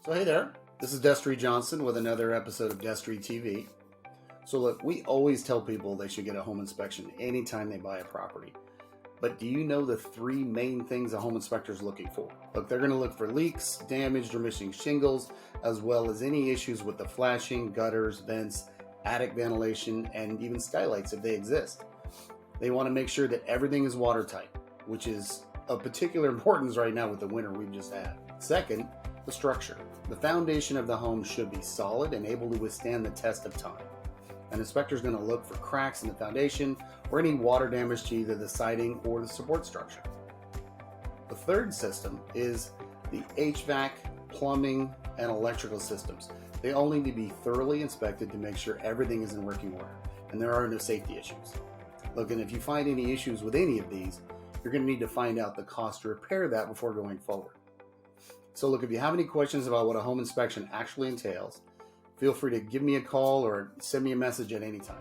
So hey there, this is ShelleyJohnson with another episode of Destry TV. So look, we always tell people they should get a home inspection anytime they buy a property. But do you know the three main things a home inspector is looking for? Look, they're going to look for leaks, damaged or missing shingles, as well as any issues with the flashing, gutters, vents, attic ventilation, and even skylights if they exist. They want to make sure that everything is watertight, which is of particular importance right now with the winter we've just had. Second, the structure. The foundation of the home should be solid and able to withstand the test of time. An inspector is going to look for cracks in the foundation or any water damage to either the siding or the support structure. The third system is the HVAC, plumbing, and electrical systems. They all need to be thoroughly inspected to make sure everything is in working order and there are no safety issues. Look, and if you find any issues with any of these, you're going to need to find out the cost to repair that before going forward. So look, if you have any questions about what a home inspection actually entails, feel free to give me a call or send me a message at any time.